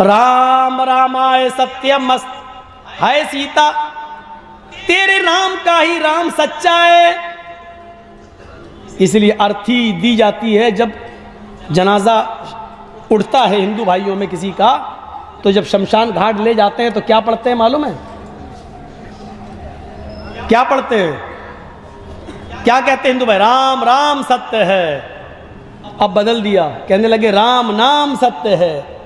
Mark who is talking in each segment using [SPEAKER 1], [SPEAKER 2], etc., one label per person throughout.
[SPEAKER 1] राम रामाय सत्यम है सीता, तेरे राम का ही राम सच्चा है। इसलिए अर्थी दी जाती है जब जनाजा उठता है हिंदू भाइयों में किसी का, तो जब शमशान घाट ले जाते हैं तो क्या पढ़ते हैं मालूम है? क्या पढ़ते हैं? क्या कहते हैं हिंदू भाई? राम राम सत्य है। अब बदल दिया, कहने लगे राम नाम सत्य है,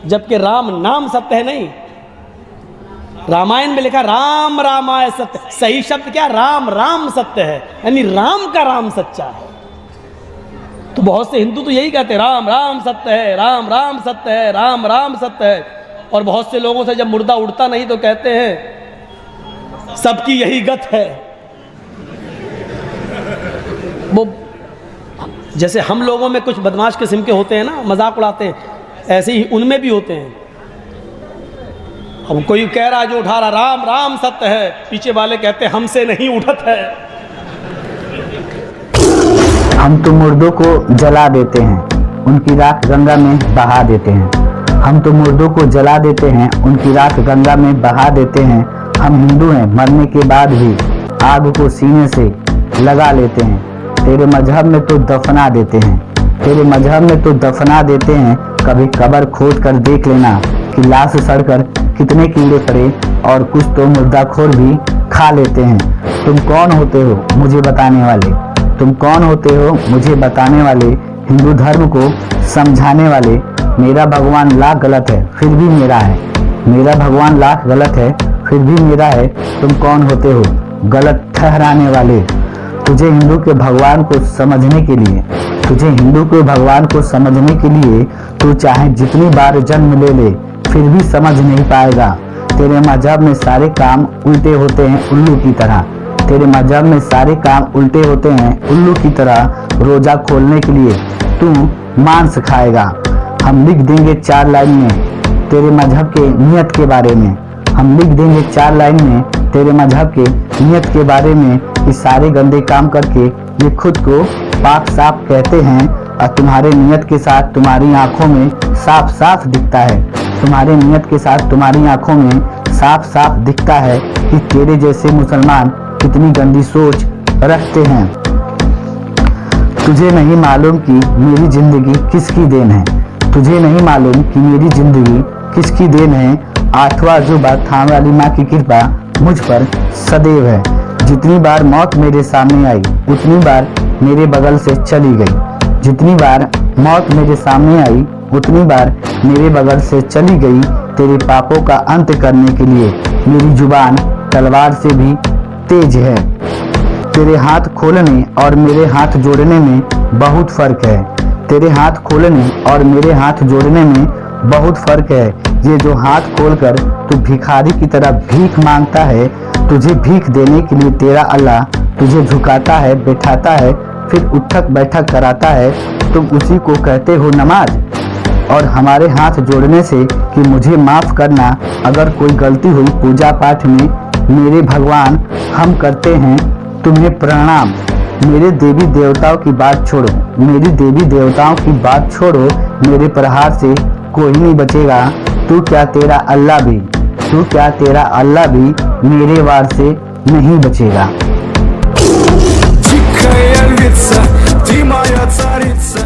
[SPEAKER 1] जबकि राम नाम सत्य है नहीं। रामायण में लिखा राम रामाय सत्य, सही शब्द क्या? राम राम सत्य है, यानी राम का राम सच्चा है। तो बहुत से हिंदू तो यही कहते हैं राम राम सत्य है, राम राम सत्य है, राम राम सत्य है। और बहुत से लोगों से जब मुर्दा उड़ता नहीं तो कहते हैं सबकी यही गत है। वो जैसे हम लोगों में कुछ बदमाश किस्म के होते हैं ना, मजाक उड़ाते हैं, ऐसे ही उनमें भी होते हैं। अब कोई कह रहा जो उठा रहा राम राम सत्य है, पीछे वाले कहते हैं हमसे नहीं उठत है।
[SPEAKER 2] हम तो मुर्दों को जला देते हैं, उनकी राख गंगा में बहा देते हैं। हम तो मुर्दों को जला देते हैं, उनकी राख गंगा में बहा देते हैं। हम हिंदू हैं, मरने के बाद भी आग को सीने से लगा लेते हैं। तेरे मजहब में तो दफना देते हैं, तेरे मजहब में तो दफना देते हैं। कभी कब्र खोद कर देख लेना कि लाश सड़कर कितने कीड़े पड़े, और कुछ तो मुर्दाखोर भी खा लेते हैं। तुम कौन होते हो मुझे बताने वाले? तुम कौन होते हो मुझे बताने वाले? हिंदू धर्म को समझाने वाले? मेरा भगवान लाख गलत है फिर भी मेरा है, मेरा भगवान लाख गलत है फिर भी मेरा है। तुम कौन होते हो गलत ठहराने वाले? तुझे हिंदू के भगवान को समझने के लिए, तुझे हिंदू के भगवान को समझने के लिए तू चाहे जितनी बार जन्म ले ले फिर भी समझ नहीं पाएगा। तेरे मजहब में सारे काम उल्टे होते हैं उल्लू की तरह, तेरे मजहब में सारे काम उल्टे होते हैं उल्लू की तरह। रोजा खोलने के लिए तू मांस खाएगा। हम लिख देंगे 4 लाइन में तेरे मजहब के नियत के बारे में, हम लिख देंगे 4 लाइन में तेरे मजहब के नियत के बारे में कि सारे गंदे काम करके ये खुद को पाक साफ कहते हैं, और तुम्हारे नियत के साथ तुम्हारी आंखों में साफ साफ दिखता है, तुम्हारे नियत के साथ तुम्हारी आंखों में साफ साफ दिखता है कि तेरे जैसे मुसलमान कितनी गंदी सोच रखते हैं। तुझे नहीं मालूम कि मेरी जिंदगी किसकी देन है, तुझे नहीं मालूम कि मेरी जिंदगी किसकी देन है। 8वां अजूबा थाम वाली माँ की कृपा मुझ पर सदैव है। जितनी बार मौत मेरे सामने आई उतनी बार मेरे बगल से चली गई, जितनी बार मौत मेरे सामने आई उतनी बार मेरे बगल से चली गई। तेरे पापों का अंत करने के लिए मेरी जुबान तलवार से भी तेज है। तेरे हाथ खोलने और मेरे हाथ जोड़ने में बहुत फर्क है, तेरे हाथ खोलने और मेरे हाथ जोड़ने में बहुत फर्क है। ये जो हाथ खोलकर तू भिखारी की तरह भीख मांगता है, तुझे भीख देने के लिए तेरा अल्लाह तुझे झुकाता है, बैठाता है, फिर उठक बैठक कराता है। तुम उसी को कहते हो नमाज। और हमारे हाथ जोड़ने से कि मुझे माफ करना अगर कोई गलती हुई पूजा पाठ में, मेरे भगवान हम करते हैं तुम्हें प्रणाम। मेरे देवी देवताओं की बात छोड़ो, मेरी देवी देवताओं की बात छोड़ो, मेरे प्रहार से कोई नहीं बचेगा। तू क्या तेरा अल्लाह भी, तू क्या तेरा अल्लाह भी मेरे वार से नहीं बचेगा।
[SPEAKER 3] Дикая львица, ты моя царица.